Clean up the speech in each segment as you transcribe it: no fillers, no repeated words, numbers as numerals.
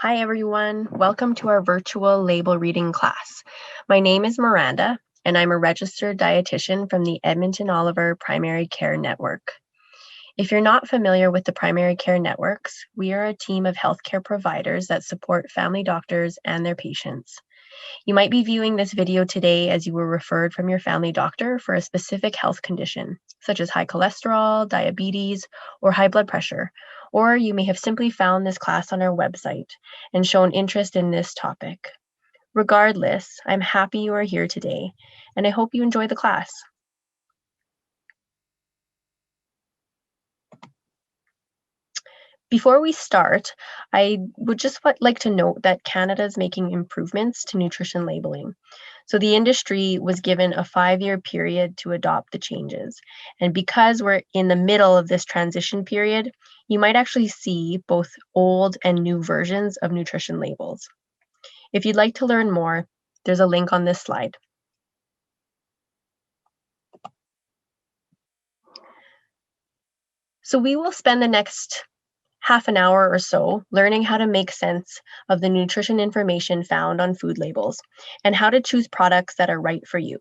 Hi everyone, welcome to our virtual label reading class. My name is Miranda and I'm a registered dietitian from the Edmonton Oliver Primary Care Network. If you're not familiar with the primary care networks, we are a team of healthcare providers that support family doctors and their patients. You might be viewing this video today as you were referred from your family doctor for a specific health condition, such as high cholesterol, diabetes, or high blood pressure. Or you may have simply found this class on our website and shown interest in this topic. Regardless, I'm happy you are here today, and I hope you enjoy the class. Before we start, I would just like to note that Canada is making improvements to nutrition labeling. So the industry was given a 5-year period to adopt the changes. And because we're in the middle of this transition period, you might actually see both old and new versions of nutrition labels. If you'd like to learn more, there's a link on this slide. So we will spend the next half an hour or so learning how to make sense of the nutrition information found on food labels and how to choose products that are right for you.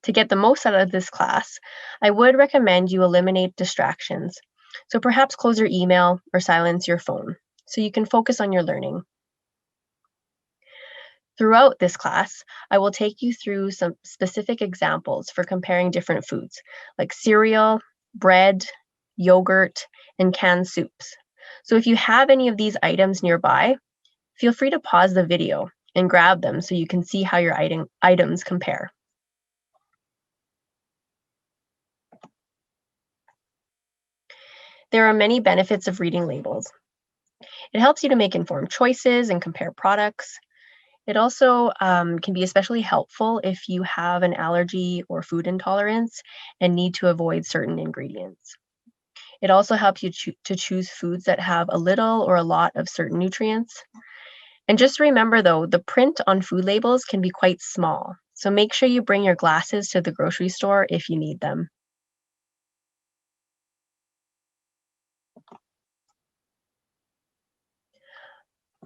To get the most out of this class, I would recommend you eliminate distractions. So perhaps close your email or silence your phone so you can focus on your learning. Throughout this class, I will take you through some specific examples for comparing different foods like cereal, bread, yogurt, and canned soups. So if you have any of these items nearby, feel free to pause the video and grab them so you can see how your items compare. There are many benefits of reading labels. It helps you to make informed choices and compare products. It also can be especially helpful if you have an allergy or food intolerance and need to avoid certain ingredients. It also helps you to choose foods that have a little or a lot of certain nutrients. And just remember though, the print on food labels can be quite small. So make sure you bring your glasses to the grocery store if you need them.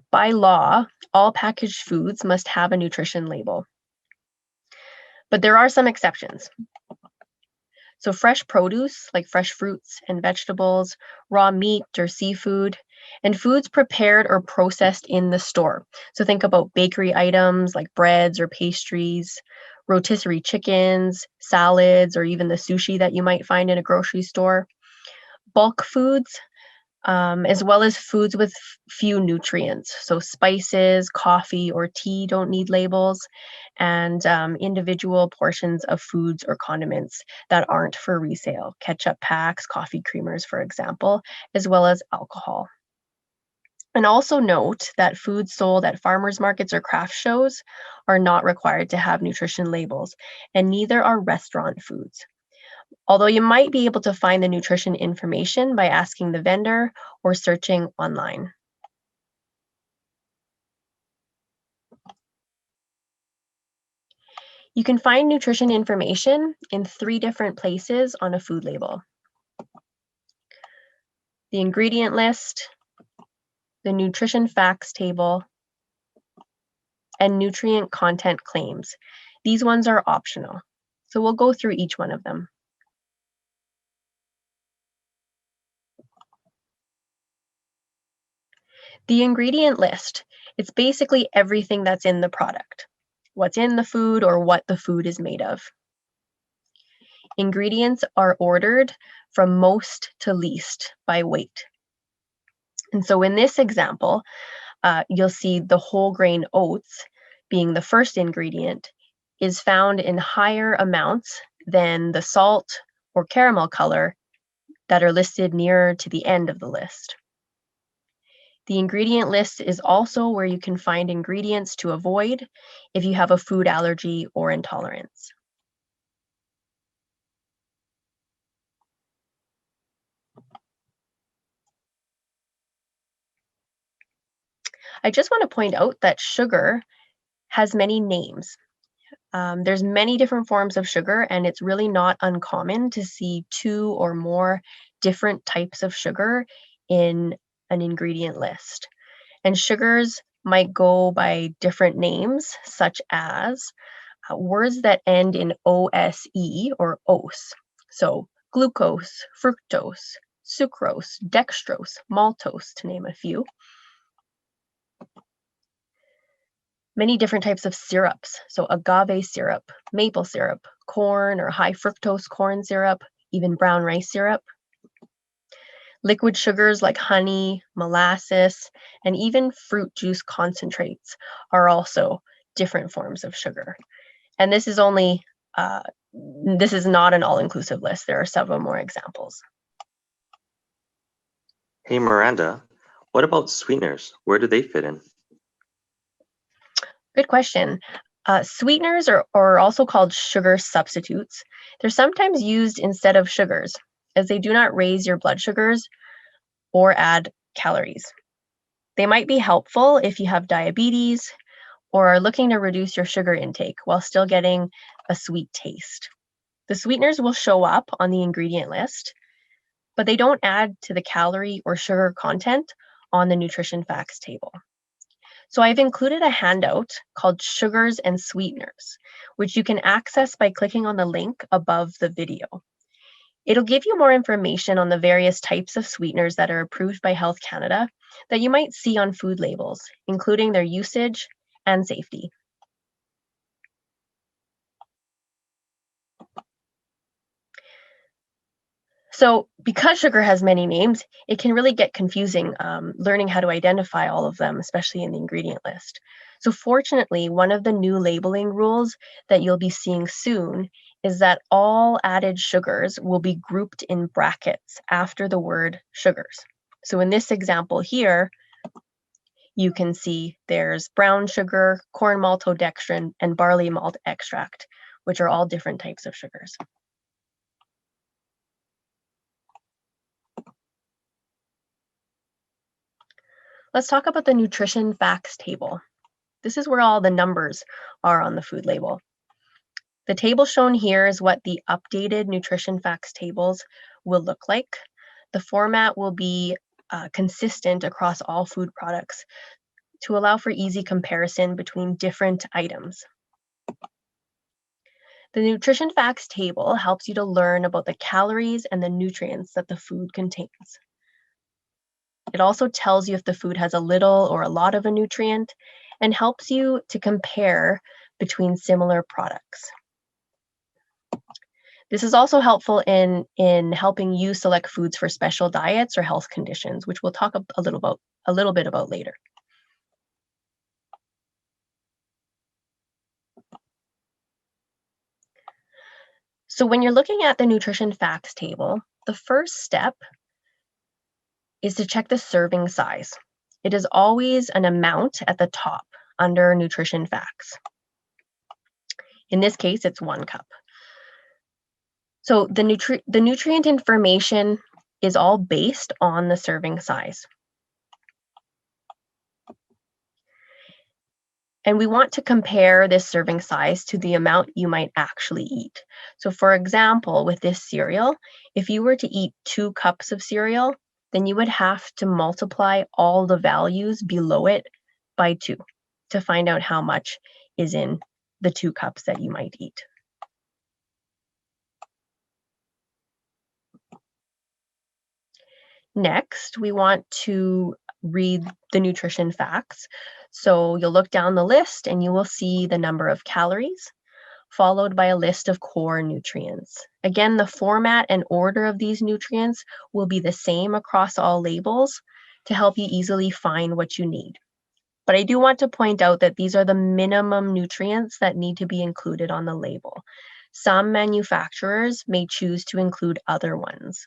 By law, all packaged foods must have a nutrition label. But there are some exceptions. So fresh produce, like fresh fruits and vegetables, raw meat or seafood, and foods prepared or processed in the store. So think about bakery items like breads or pastries, rotisserie chickens, salads, or even the sushi that you might find in a grocery store. Bulk foods, as well as foods with few nutrients. So spices, coffee, or tea don't need labels, and individual portions of foods or condiments that aren't for resale, ketchup packs, coffee creamers, for example, as well as alcohol. And also note that foods sold at farmers markets or craft shows are not required to have nutrition labels, and neither are restaurant foods. Although you might be able to find the nutrition information by asking the vendor or searching online. You can find nutrition information in 3 different places on a food label: the ingredient list, the nutrition facts table, and nutrient content claims. These ones are optional, so we'll go through each one of them. The ingredient list, it's basically everything that's in the product, what's in the food or what the food is made of. Ingredients are ordered from most to least by weight. And so in this example, you'll see the whole grain oats being the first ingredient is found in higher amounts than the salt or caramel color that are listed nearer to the end of the list. The ingredient list is also where you can find ingredients to avoid if you have a food allergy or intolerance. I just want to point out that sugar has many names. There's many different forms of sugar, and it's really not uncommon to see 2 or more different types of sugar in an ingredient list. And sugars might go by different names, such as words that end in OSE or OS. So glucose, fructose, sucrose, dextrose, maltose, to name a few. Many different types of syrups, so agave syrup, maple syrup, corn or high fructose corn syrup, even brown rice syrup. Liquid sugars like honey, molasses, and even fruit juice concentrates are also different forms of sugar. And this is only, this is not an all-inclusive list. There are several more examples. Hey, Miranda, what about sweeteners? Where do they fit in? Good question. Sweeteners are also called sugar substitutes. They're sometimes used instead of sugars, as they do not raise your blood sugars or add calories. They might be helpful if you have diabetes or are looking to reduce your sugar intake while still getting a sweet taste. The sweeteners will show up on the ingredient list, but they don't add to the calorie or sugar content on the nutrition facts table. So I've included a handout called Sugars and Sweeteners, which you can access by clicking on the link above the video. It'll give you more information on the various types of sweeteners that are approved by Health Canada that you might see on food labels, including their usage and safety. So because sugar has many names, it can really get confusing learning how to identify all of them, especially in the ingredient list. So fortunately, one of the new labeling rules that you'll be seeing soon is that all added sugars will be grouped in brackets after the word sugars. So in this example here, you can see there's brown sugar, corn maltodextrin, and barley malt extract, which are all different types of sugars. Let's talk about the nutrition facts table. This is where all the numbers are on the food label. The table shown here is what the updated nutrition facts tables will look like. The format will be consistent across all food products to allow for easy comparison between different items. The nutrition facts table helps you to learn about the calories and the nutrients that the food contains. It also tells you if the food has a little or a lot of a nutrient and helps you to compare between similar products. This is also helpful in helping you select foods for special diets or health conditions, which we'll talk a little bit about later. So when you're looking at the nutrition facts table, the first step is to check the serving size. It is always an amount at the top under nutrition facts. In this case, it's 1 cup. So the nutrient information is all based on the serving size. And we want to compare this serving size to the amount you might actually eat. So for example, with this cereal, if you were to eat 2 cups of cereal, then you would have to multiply all the values below it by 2 to find out how much is in the 2 cups that you might eat. Next, we want to read the nutrition facts. So you'll look down the list and you will see the number of calories, followed by a list of core nutrients. Again, the format and order of these nutrients will be the same across all labels to help you easily find what you need. But I do want to point out that these are the minimum nutrients that need to be included on the label. Some manufacturers may choose to include other ones.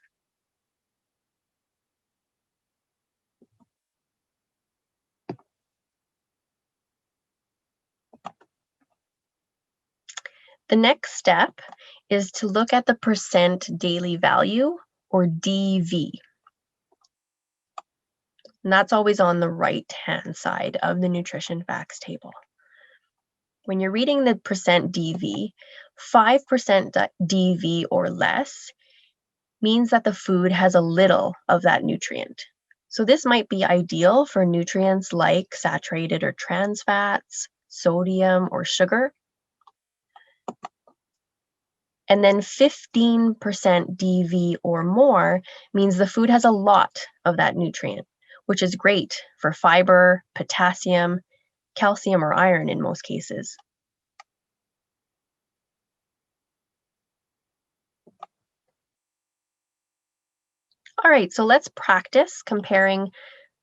The next step is to look at the percent daily value, or DV. And that's always on the right-hand side of the nutrition facts table. When you're reading the percent DV, 5% DV or less means that the food has a little of that nutrient. So this might be ideal for nutrients like saturated or trans fats, sodium, or sugar. And then 15% DV or more means the food has a lot of that nutrient, which is great for fiber, potassium, calcium, or iron in most cases. All right, so let's practice comparing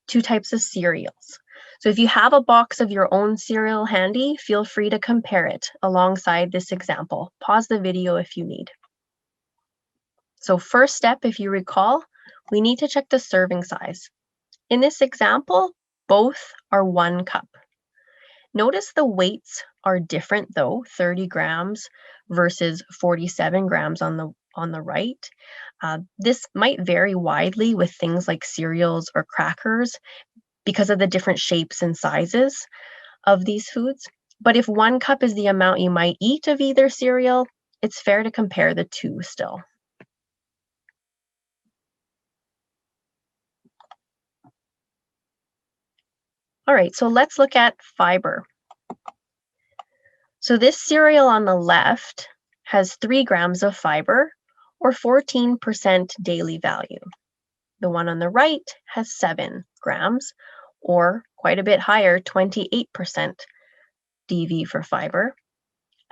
two types of cereals. So if you have a box of your own cereal handy, feel free to compare it alongside this example. Pause the video if you need. So first step, if you recall, we need to check the serving size. In this example, both are 1 cup. Notice the weights are different though, 30 grams versus 47 grams on the right. This might vary widely with things like cereals or crackers because of the different shapes and sizes of these foods. But if 1 cup is the amount you might eat of either cereal, it's fair to compare the two still. All right, so let's look at fiber. So this cereal on the left has 3 grams of fiber, or 14% daily value. The one on the right has 7 grams, or quite a bit higher, 28% DV for fiber.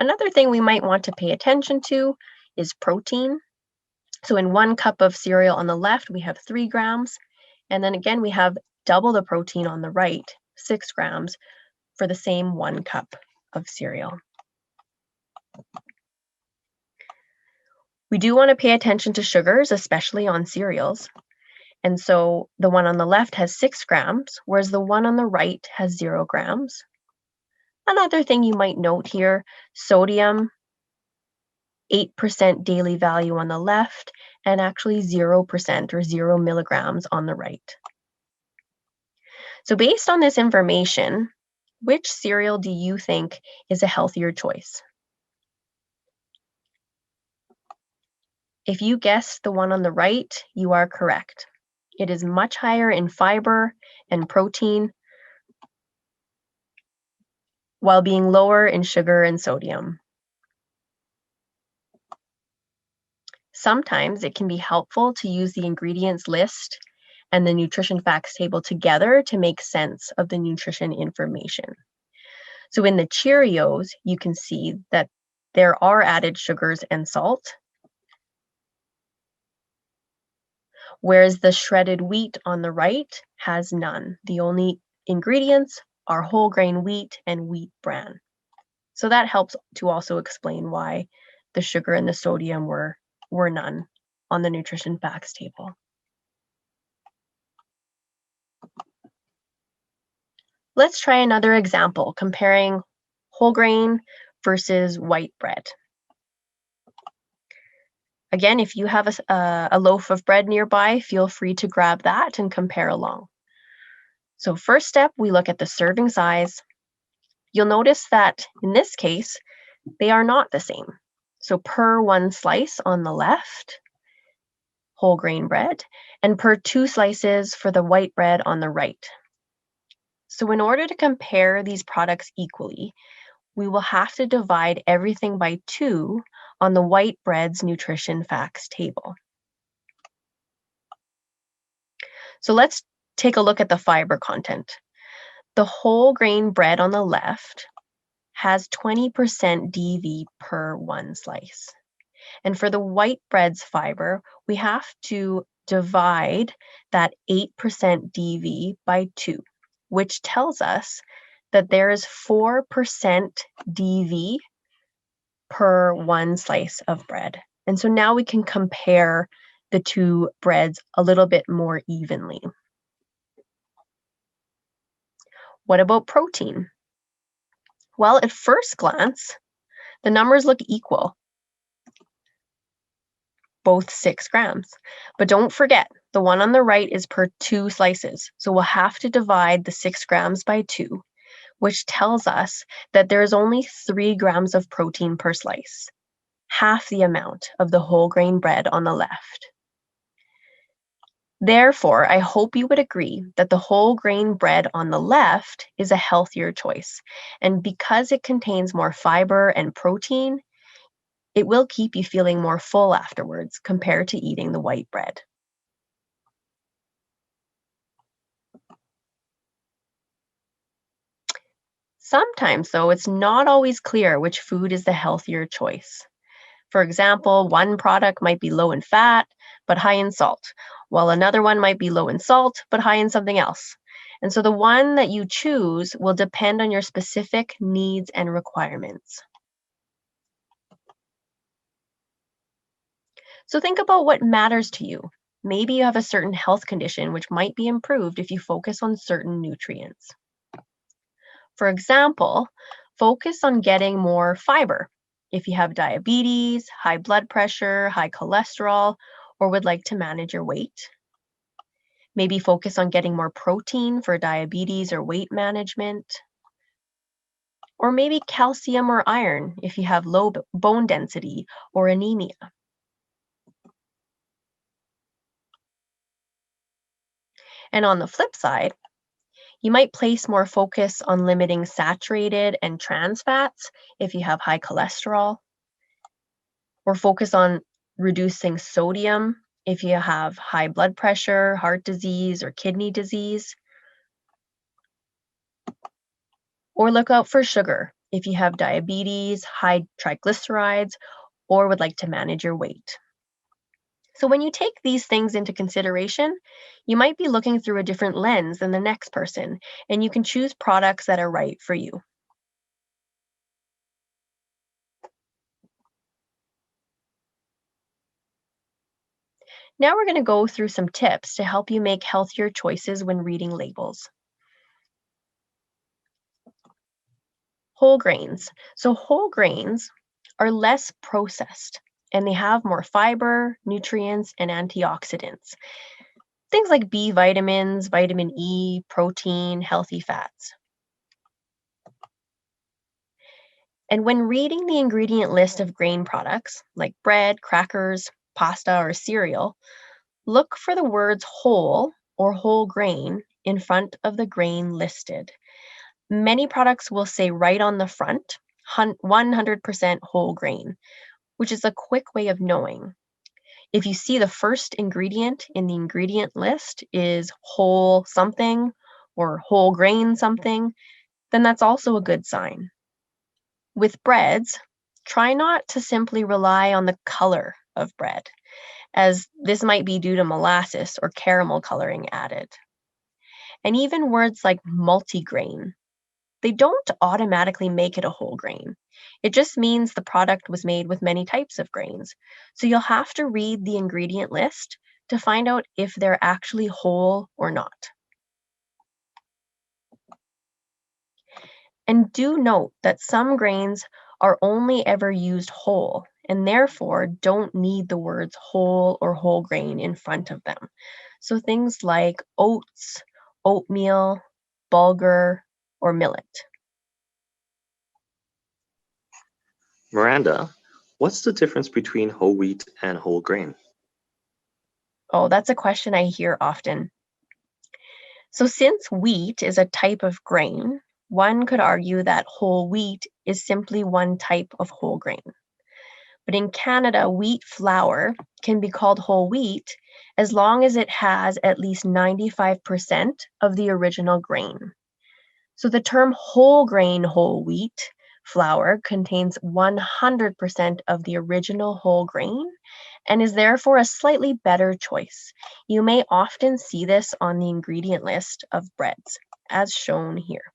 Another thing we might want to pay attention to is protein. So in 1 cup of cereal on the left, we have 3 grams. And then again, we have double the protein on the right, 6 grams, for the same 1 cup of cereal. We do want to pay attention to sugars, especially on cereals. And so the one on the left has 6 grams, whereas the one on the right has 0 grams. Another thing you might note here, sodium, 8% daily value on the left, and actually 0% or 0 milligrams on the right. So based on this information, which cereal do you think is a healthier choice? If you guessed the one on the right, you are correct. It is much higher in fiber and protein, while being lower in sugar and sodium. Sometimes it can be helpful to use the ingredients list and the nutrition facts table together to make sense of the nutrition information. So in the Cheerios, you can see that there are added sugars and salt, whereas the shredded wheat on the right has none. The only ingredients are whole grain wheat and wheat bran. So that helps to also explain why the sugar and the sodium were none on the nutrition facts table. Let's try another example comparing whole grain versus white bread. Again, if you have a loaf of bread nearby, feel free to grab that and compare along. So first step, we look at the serving size. You'll notice that in this case, they are not the same. So per 1 slice on the left, whole grain bread, and per 2 slices for the white bread on the right. So in order to compare these products equally, we will have to divide everything by 2 on the white bread's nutrition facts table. So let's take a look at the fiber content. The whole grain bread on the left has 20% DV per 1 slice. And for the white bread's fiber, we have to divide that 8% DV by 2, which tells us that there is 4% DV per 1 slice of bread. And so now we can compare the two breads a little bit more evenly. What about protein? Well, at first glance, the numbers look equal, both 6 grams. But don't forget, the one on the right is per 2 slices. So we'll have to divide the 6 grams by 2, which tells us that there is only 3 grams of protein per slice, half the amount of the whole grain bread on the left. Therefore, I hope you would agree that the whole grain bread on the left is a healthier choice. And because it contains more fiber and protein, it will keep you feeling more full afterwards compared to eating the white bread. Sometimes, though, it's not always clear which food is the healthier choice. For example, one product might be low in fat, but high in salt, while another one might be low in salt, but high in something else. And so the one that you choose will depend on your specific needs and requirements. So think about what matters to you. Maybe you have a certain health condition which might be improved if you focus on certain nutrients. For example, focus on getting more fiber if you have diabetes, high blood pressure, high cholesterol, or would like to manage your weight. Maybe focus on getting more protein for diabetes or weight management. Or maybe calcium or iron if you have low bone density or anemia. And on the flip side, you might place more focus on limiting saturated and trans fats if you have high cholesterol, or focus on reducing sodium if you have high blood pressure, heart disease, or kidney disease. Or look out for sugar if you have diabetes, high triglycerides, or would like to manage your weight. So when you take these things into consideration, you might be looking through a different lens than the next person, and you can choose products that are right for you. Now we're going to go through some tips to help you make healthier choices when reading labels. Whole grains. So whole grains are less processed and they have more fiber, nutrients, and antioxidants. Things like B vitamins, vitamin E, protein, healthy fats. And when reading the ingredient list of grain products like bread, crackers, pasta, or cereal, look for the words whole or whole grain in front of the grain listed. Many products will say right on the front, 100% whole grain, which is a quick way of knowing. If you see the first ingredient in the ingredient list is whole something or whole grain something, then that's also a good sign. With breads, try not to simply rely on the color of bread, as this might be due to molasses or caramel coloring added. And even words like multigrain, they don't automatically make it a whole grain. It just means the product was made with many types of grains. So you'll have to read the ingredient list to find out if they're actually whole or not. And do note that some grains are only ever used whole and therefore don't need the words whole or whole grain in front of them. So things like oats, oatmeal, bulgur, or millet. Miranda, what's the difference between whole wheat and whole grain? Oh, that's a question I hear often. So since wheat is a type of grain, one could argue that whole wheat is simply one type of whole grain. But in Canada, wheat flour can be called whole wheat as long as it has at least 95% of the original grain. So the term whole grain whole wheat flour contains 100% of the original whole grain and is therefore a slightly better choice. You may often see this on the ingredient list of breads, as shown here.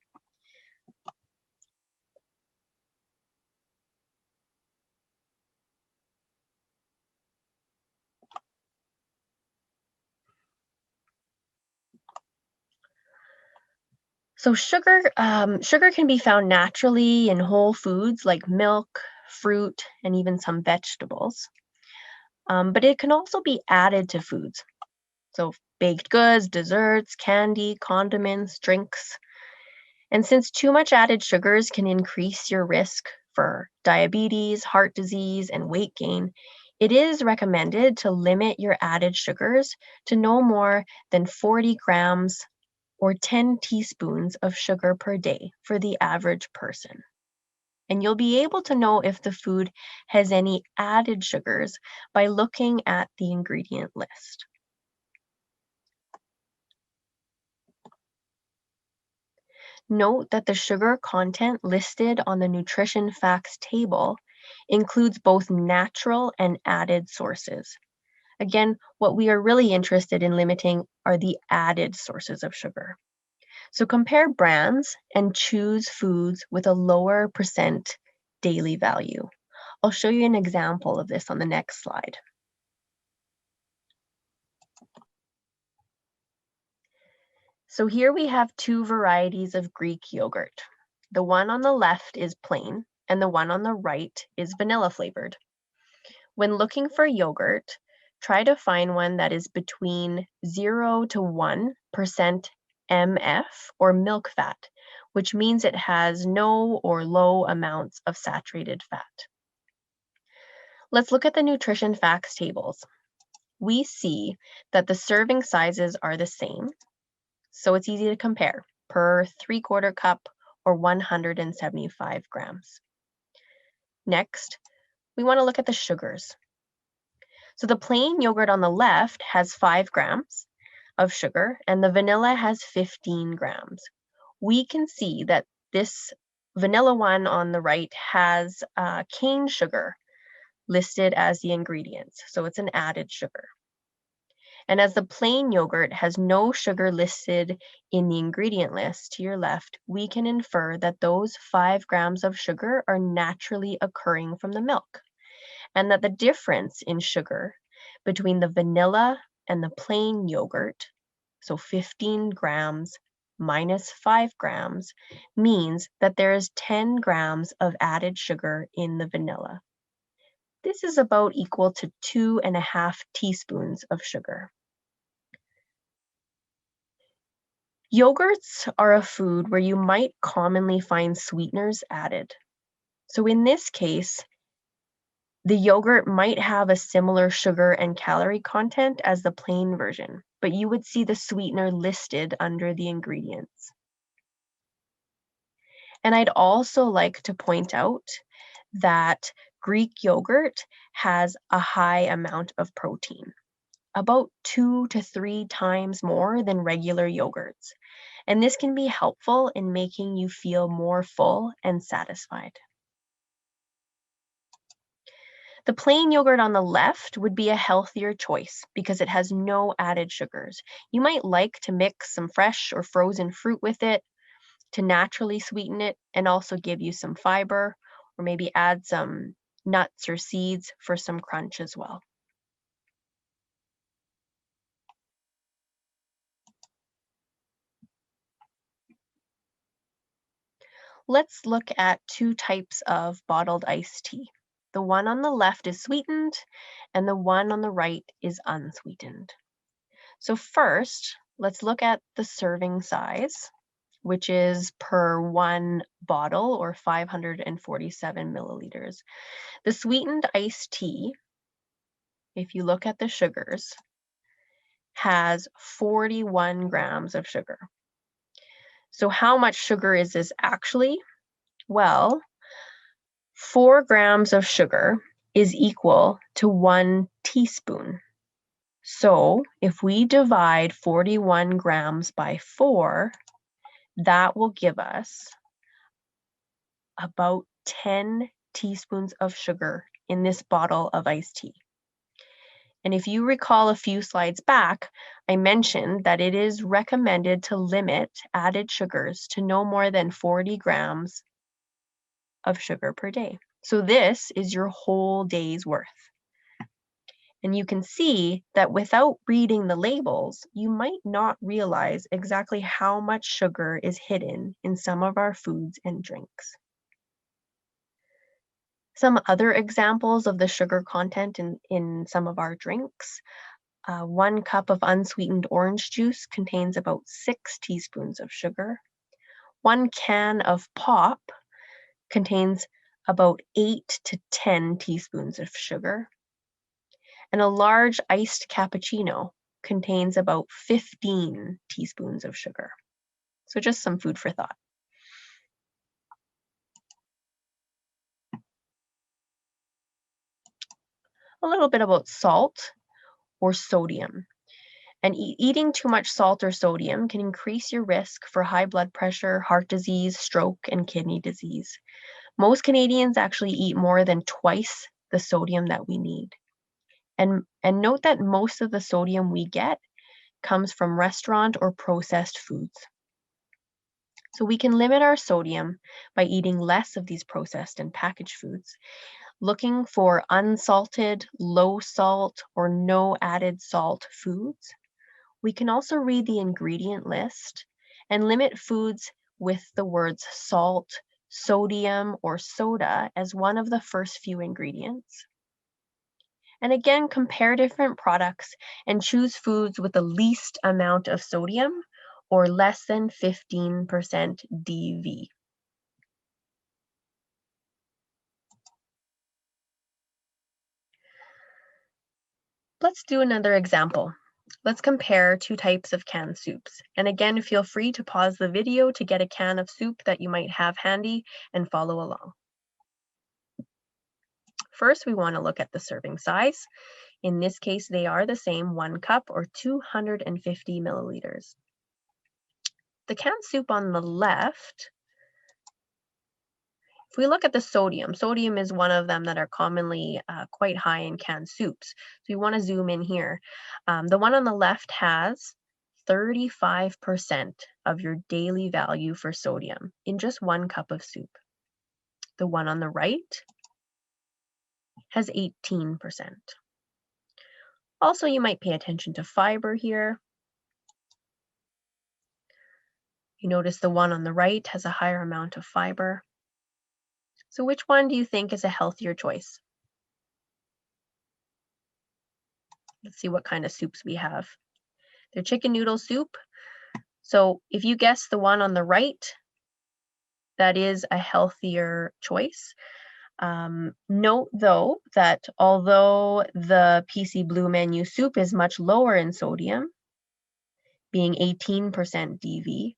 So sugar can be found naturally in whole foods like milk, fruit, and even some vegetables. But it can also be added to foods. So baked goods, desserts, candy, condiments, drinks. And since too much added sugars can increase your risk for diabetes, heart disease, and weight gain, It is recommended to limit your added sugars to no more than 40 grams or 10 teaspoons of sugar per day for the average person. And you'll be able to know if the food has any added sugars by looking at the ingredient list. Note that the sugar content listed on the nutrition facts table includes both natural and added sources. Again, what we are really interested in limiting are the added sources of sugar. So compare brands and choose foods with a lower percent daily value. I'll show you an example of this on the next slide. So here we have two varieties of Greek yogurt. The one on the left is plain, and the one on the right is vanilla flavored. When looking for yogurt, try to find one that is between 0 to 1% MF or milk fat, which means it has no or low amounts of saturated fat. Let's look at the nutrition facts tables. We see that the serving sizes are the same, so it's easy to compare per 3/4 cup or 175 grams. Next, we want to look at the sugars. So the plain yogurt on the left has 5 grams of sugar and the vanilla has 15 grams. We can see that this vanilla one on the right has cane sugar listed as the ingredients, so it's an added sugar. And as the plain yogurt has no sugar listed in the ingredient list to your left, we can infer that those 5 grams of sugar are naturally occurring from the milk, and that the difference in sugar between the vanilla and the plain yogurt, so 15 grams minus 5 grams, means that there is 10 grams of added sugar in the vanilla. This is about equal to 2.5 teaspoons of sugar. Yogurts are a food where you might commonly find sweeteners added. So in this case, the yogurt might have a similar sugar and calorie content as the plain version, but you would see the sweetener listed under the ingredients. And I'd also like to point out that Greek yogurt has a high amount of protein, about 2 to 3 times more than regular yogurts. And this can be helpful in making you feel more full and satisfied. The plain yogurt on the left would be a healthier choice because it has no added sugars. You might like to mix some fresh or frozen fruit with it to naturally sweeten it and also give you some fiber, or maybe add some nuts or seeds for some crunch as well. Let's look at two types of bottled iced tea. The one on the left is sweetened and the one on the right is unsweetened. So first, let's look at the serving size, which is per one bottle or 547 milliliters. The sweetened iced tea, if you look at the sugars, has 41 grams of sugar. So how much sugar is this actually? Well, 4 grams of sugar is equal to 1 teaspoon. So if we divide 41 grams by 4, that will give us about 10 teaspoons of sugar in this bottle of iced tea. And if you recall a few slides back, I mentioned that it is recommended to limit added sugars to no more than 40 grams of sugar per day. So this is your whole day's worth. And you can see that without reading the labels, you might not realize exactly how much sugar is hidden in some of our foods and drinks. Some other examples of the sugar content in some of our drinks. 1 cup of unsweetened orange juice contains about 6 teaspoons of sugar. 1 can of pop contains about 8 to 10 teaspoons of sugar. And a large iced cappuccino contains about 15 teaspoons of sugar. So just some food for thought. A little bit about salt or sodium. And eating too much salt or sodium can increase your risk for high blood pressure, heart disease, stroke, and kidney disease. Most Canadians actually eat more than twice the sodium that we need. And note that most of the sodium we get comes from restaurant or processed foods. So we can limit our sodium by eating less of these processed and packaged foods, looking for unsalted, low salt, or no added salt foods. We can also read the ingredient list and limit foods with the words salt, sodium, or soda as one of the first few ingredients. And again, compare different products and choose foods with the least amount of sodium or less than 15% DV. Let's do another example. Let's compare two types of canned soups. And again, feel free to pause the video to get a can of soup that you might have handy and follow along. First, we want to look at the serving size. In this case, they are the same, 1 cup or 250 milliliters. The canned soup on the left, if we look at the sodium, sodium is one of them that are commonly quite high in canned soups. So you want to zoom in here. The one on the left has 35% of your daily value for sodium in just 1 cup of soup. The one on the right has 18%. Also, you might pay attention to fiber here. You notice the one on the right has a higher amount of fiber. So which one do you think is a healthier choice? Let's see what kind of soups we have. They're chicken noodle soup. So if you guess the one on the right, that is a healthier choice. Note though that although the PC Blue menu soup is much lower in sodium, being 18% DV,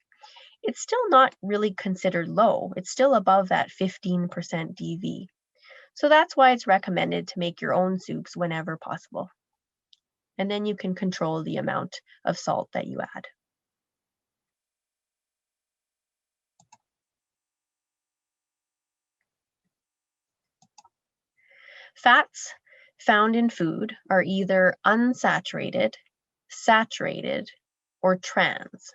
it's still not really considered low. It's still above that 15% DV. So that's why it's recommended to make your own soups whenever possible. And then you can control the amount of salt that you add. Fats found in food are either unsaturated, saturated, or trans.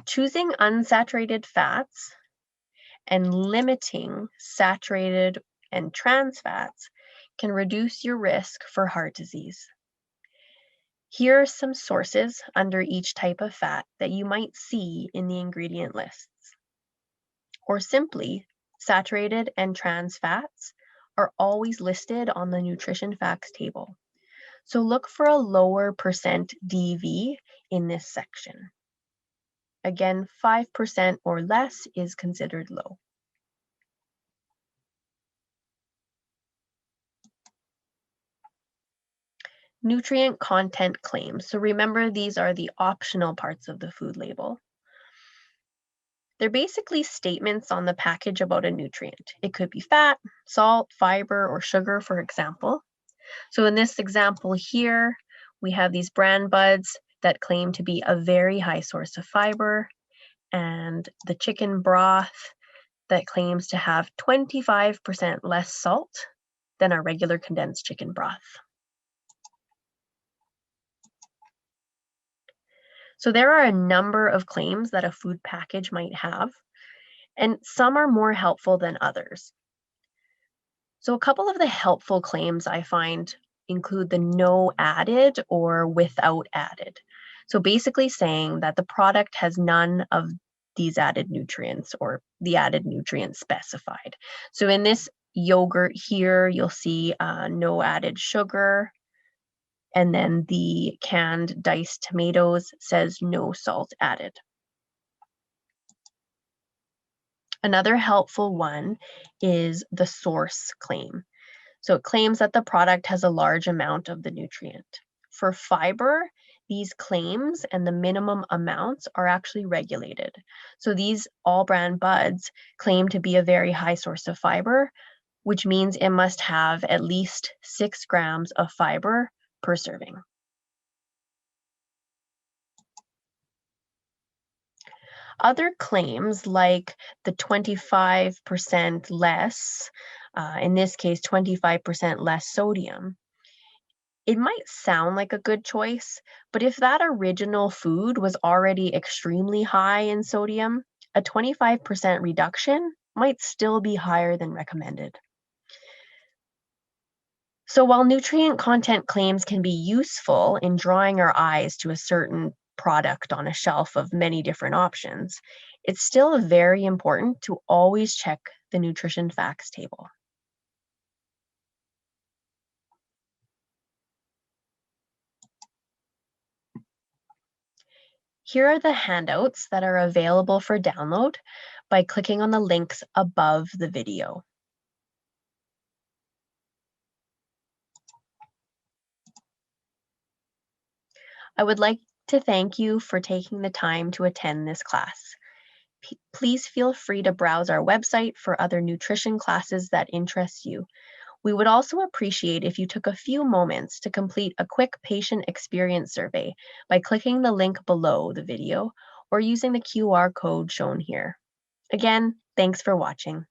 Choosing unsaturated fats and limiting saturated and trans fats can reduce your risk for heart disease. Here are some sources under each type of fat that you might see in the ingredient lists. Or simply, saturated and trans fats are always listed on the nutrition facts table. So look for a lower percent DV in this section. Again, 5% or less is considered low. Nutrient content claims. So remember, these are the optional parts of the food label. They're basically statements on the package about a nutrient. It could be fat, salt, fiber, or sugar, for example. So in this example here, we have these bran buds that claim to be a very high source of fiber, and the chicken broth that claims to have 25% less salt than our regular condensed chicken broth. So there are a number of claims that a food package might have, and some are more helpful than others. So a couple of the helpful claims I find include the no added or without added. So basically saying that the product has none of these added nutrients or the added nutrients specified. So in this yogurt here, you'll see no added sugar. And then the canned diced tomatoes says no salt added. Another helpful one is the source claim. So it claims that the product has a large amount of the nutrient. For fiber, these claims and the minimum amounts are actually regulated. So these all brand buds claim to be a very high source of fiber, which means it must have at least 6 grams of fiber per serving. Other claims, like the 25% less, in this case, 25% less sodium, it might sound like a good choice, but if that original food was already extremely high in sodium, a 25% reduction might still be higher than recommended. So while nutrient content claims can be useful in drawing our eyes to a certain product on a shelf of many different options, it's still very important to always check the nutrition facts table. Here are the handouts that are available for download by clicking on the links above the video. I would like to thank you for taking the time to attend this class. Please feel free to browse our website for other nutrition classes that interest you. We would also appreciate if you took a few moments to complete a quick patient experience survey by clicking the link below the video or using the QR code shown here. Again, thanks for watching.